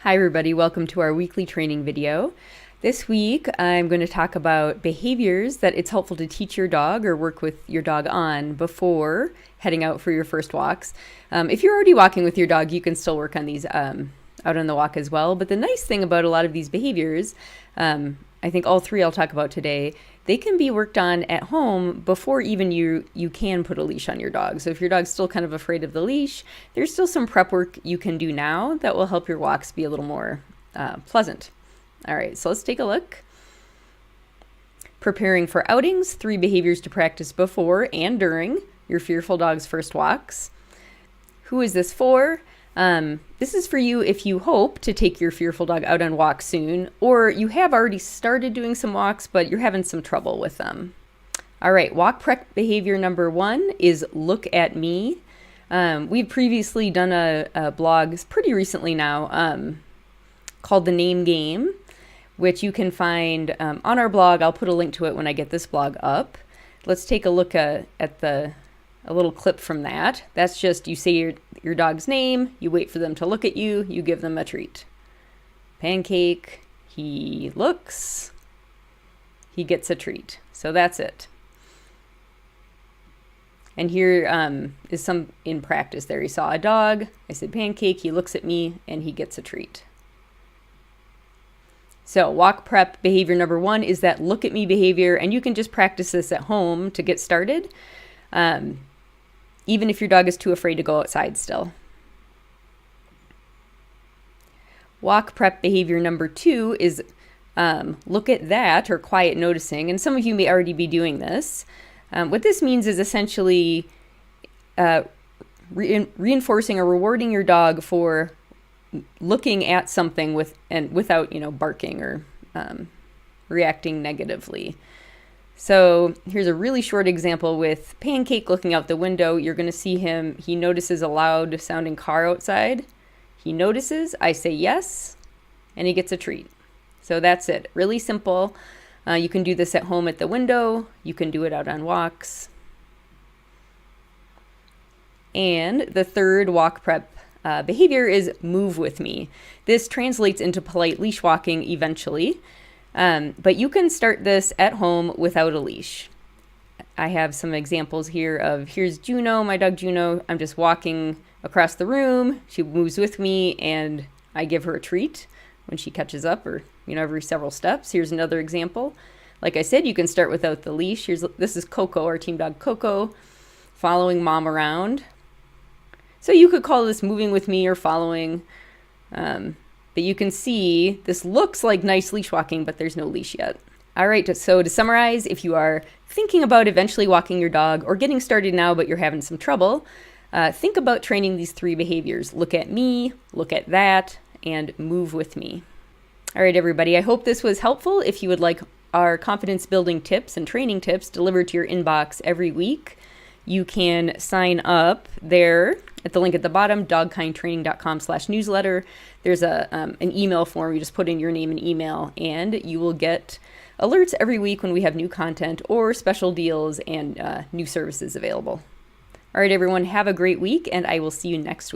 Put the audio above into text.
Hi everybody, welcome to our weekly training video. This week I'm going to talk about behaviors that it's helpful to teach your dog or work with your dog on before heading out for your first walks. If you're already walking with your dog, you can still work on these out on the walk as well. But the nice thing about a lot of these behaviors, I think all three I'll talk about today, they can be worked on at home before even you can put a leash on your dog. So if your dog's still kind of afraid of the leash, there's still some prep work you can do now that will help your walks be a little more pleasant. All right, so let's take a look. Preparing for outings, 3 behaviors to practice before and during your fearful dog's first walks. Who is this for? This is for you if you hope to take your fearful dog out on walks soon, or you have already started doing some walks, but you're having some trouble with them. All right, walk prep behavior number 1 is look at me. We've previously done a blog pretty recently now called The Name Game, which you can find on our blog. I'll put a link to it when I get this blog up. Let's take a look at a little clip from that. That's just you say your dog's name, you wait for them to look at you, you give them a treat. Pancake, he looks, he gets a treat. So that's it. And here is some in practice there. He saw a dog, I said Pancake, he looks at me, and he gets a treat. So walk prep behavior number 1 is that look at me behavior, and you can just practice this at home to get started. Even if your dog is too afraid to go outside still. Walk prep behavior number 2 is look at that, or quiet noticing, and some of you may already be doing this. What this means is essentially reinforcing or rewarding your dog for looking at something without barking or reacting negatively. So here's a really short example with Pancake looking out the window. You're going to see he notices a loud sounding car outside. He notices, I say yes, and he gets a treat. So that's it. Really simple. You can do this at home at the window. You can do it out on walks. And the third walk prep behavior is move with me. This translates into polite leash walking eventually. But you can start this at home without a leash. I have some examples here of, here's Juno, my dog Juno. I'm just walking across the room. She moves with me and I give her a treat when she catches up, or every several steps. Here's another example. Like I said, you can start without the leash. This is Coco, our team dog Coco, following mom around. So you could call this moving with me or following. But you can see this looks like nice leash walking, but there's no leash yet. All right, so to summarize, if you are thinking about eventually walking your dog or getting started now, but you're having some trouble, think about training these 3 behaviors. Look at me, look at that, and move with me. All right, everybody, I hope this was helpful. If you would like our confidence building tips and training tips delivered to your inbox every week, you can sign up there at the link at the bottom, dogkindtraining.com/newsletter. There's an email form. You just put in your name and email, and you will get alerts every week when we have new content or special deals and new services available. All right, everyone, have a great week, and I will see you next week.